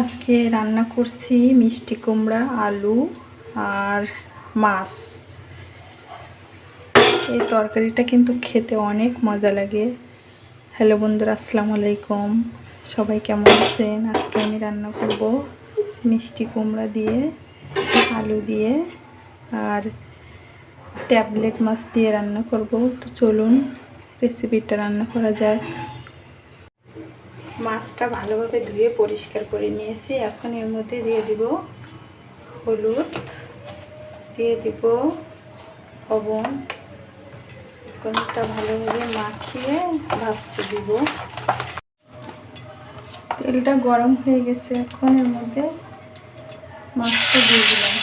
আজকে রান্না করছি মিষ্টি কুমড়া, আলু আর মাছ। এই তরকারিটা কিন্তু খেতে অনেক মজা লাগে। হ্যালো বন্ধুরা, আসসালামু আলাইকুম। সবাই কেমন আছেন? আজকে আমি রান্না করব মিষ্টি কুমড়া দিয়ে, আলু দিয়ে আর ট্যাবলেট মাছ দিয়ে রান্না করব। তো চলুন রেসিপিটা রান্না করা যাক। মাছটা ভালোভাবে ধুয়ে পরিষ্কার করে নিয়েছি। এখন এর মধ্যে দিয়ে দিব হলুদ, দিয়ে দিব লবণ। কোনটা ভালোভাবে মাখিয়ে ভাজতে দিব। তেলটা গরম হয়ে গেছে, এখন এর মধ্যে মাছটা দিয়ে দিলাম।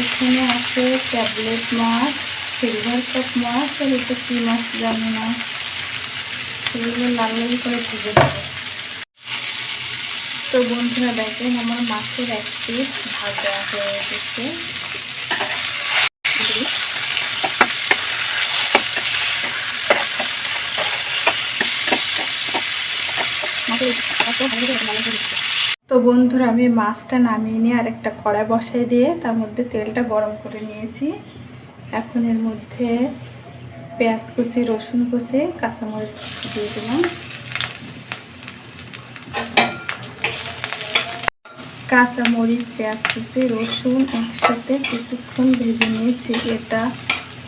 এখানে আছে ট্যাবলেট মাছ, সিলভার কাপ মাছ, আর এটা কী মাছ জানি না। সেগুলো লাল লাল করে ভেজে দেব। তো বন্ধুরা দেখেন, আমার মাছের এক পিস ভাজা হয়ে গেছে। তো বন্ধুরা আমি মাছটা নামিয়ে নিয়ে আরেকটা কড়াই বসাই দিয়ে তার মধ্যে তেলটা গরম করে নিয়েছি। এখন এর মধ্যে পেঁয়াজ কুচি, রসুন কুচি, কাঁচামরিচ দিয়ে দিলাম। কাঁচামরিচ, পেঁয়াজ কুচি, রসুন একসাথে কিছুক্ষণ ভেজে নিয়েছি। এটা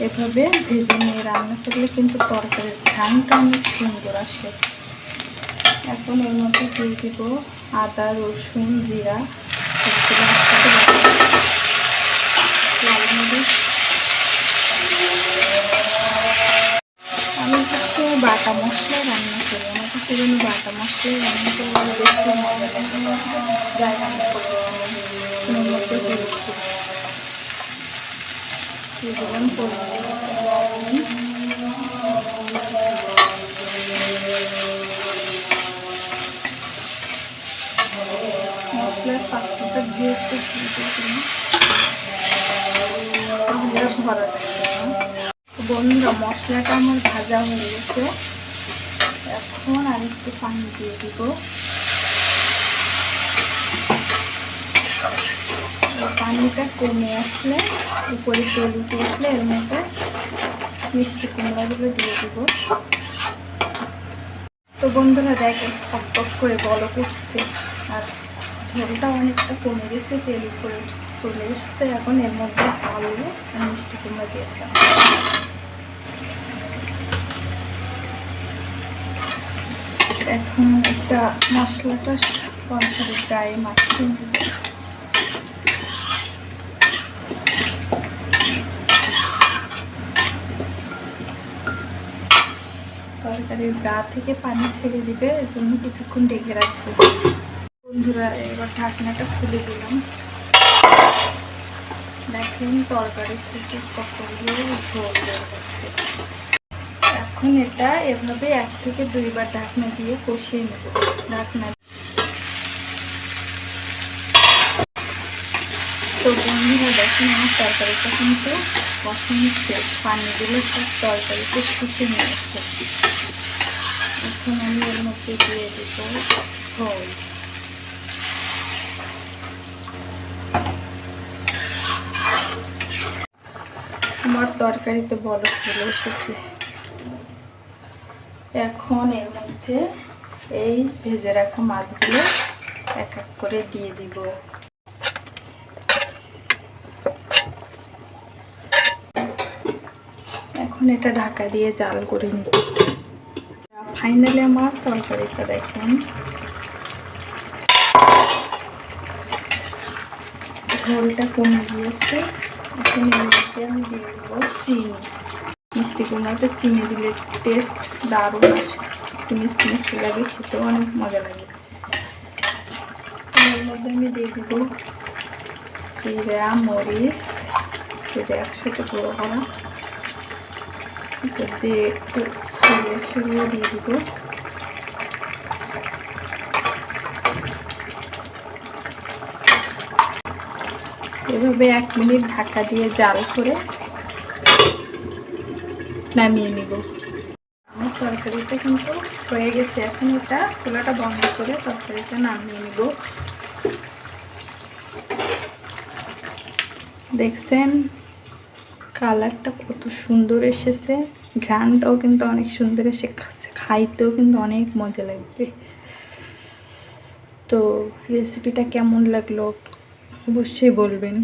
এভাবে ভেজে নিয়ে রান্না করলে কিন্তু তরকারির ঘ্রাণটা অনেক সুন্দর আসে। এখন এর মধ্যে দিয়ে দিব আদা, রসুন, জিরা, লাল মরিচ। আমি হচ্ছে বাটা মশলা রান্না করি। আমার কাছে যেন বাটা মশলা রান্না করলে বেশি মজা লাগে। যাই রান্না করি এর মধ্যে দিয়ে দিলাম মশলার পাত্রটা দিয়ে একটু ভরা বন্ধুরা। মশলাটা আমার ভাজা হয়ে গেছে। এখন আর একটু পানি দিয়ে দিব। পানিটা কমে আসলে, উপরে তেল উঠে আসলে এর মধ্যে মিষ্টি কুমড়াগুলো দিয়ে দিব। তো বন্ধুরা দেখেন, টক টক করে বলক উঠছে আর ঝোলটা অনেকটা কমে গেছে, তেল উপরে চলে এসছে। এখন এর মধ্যে আলু আর মিষ্টি কুমড়া দিয়ে দিলাম। এখন একটা মশলাটা তরকারির গায়ে মাখিয়ে নেব। তরকারির গা থেকে পানি ছেড়ে দিবে, এজন্য কিছুক্ষণ ঢেকে রাখবো। বন্ধুরা এবার ঢাকনাটা খুলে দিলাম। দেখেন তরকারি থেকে কতগুলো ঝোল বের হচ্ছে। এখন এটা এভাবে 1 থেকে 2 বার ঢাকনা দিয়ে কষিয়ে নেব। ঢাকনা তো বন্ধুরা দেখেন, আমার তরকারিটা কিন্তু কষানো শেষ। পানিগুলো সব তরকারিতে শুকিয়ে নিয়েছে। এখন আমি এর মধ্যে দিয়ে দেব ঝোল। আমার তরকারিতে বলক চলে এসেছে। এখন এর মধ্যে এই ভেজে রাখা মাছগুলো এক এক করে দিয়ে দিব। এখন এটা ঢাকা দিয়ে জাল করে নিব। ফাইনালি আমার তরকারিটা দেখেন ঝোলটা কমে গিয়েছে। এখন এর মধ্যে আমি দিয়ে দেবো চিনি। মিষ্টি কুমড়াতে চিনি দিলে টেস্ট দারুণ আসে, একটু মিষ্টি মিষ্টি লাগে, খেতেও অনেক মজা লাগে। এর মধ্যে আমি দিয়ে দেবো জিরা, মরিচ, একসাথে গুঁড়ো করা দিয়ে একটু ছড়িয়ে ছড়িয়ে দিয়ে দিব। এভাবে 1 মিনিট ঢাকা দিয়ে জাল করে নামিয়ে নিব। আমার তরকারিটা কিন্তু হয়ে গেছে, এখন এটা চুলাটা বন্ধ করে তরকারিটা নামিয়ে নিব। দেখছেন কালারটা কত সুন্দর এসেছে, ঘ্রাণটাও কিন্তু অনেক সুন্দর এসে, খাইতেও কিন্তু অনেক মজা লাগবে। তো রেসিপিটা কেমন লাগলো অবশ্যই বলবেন।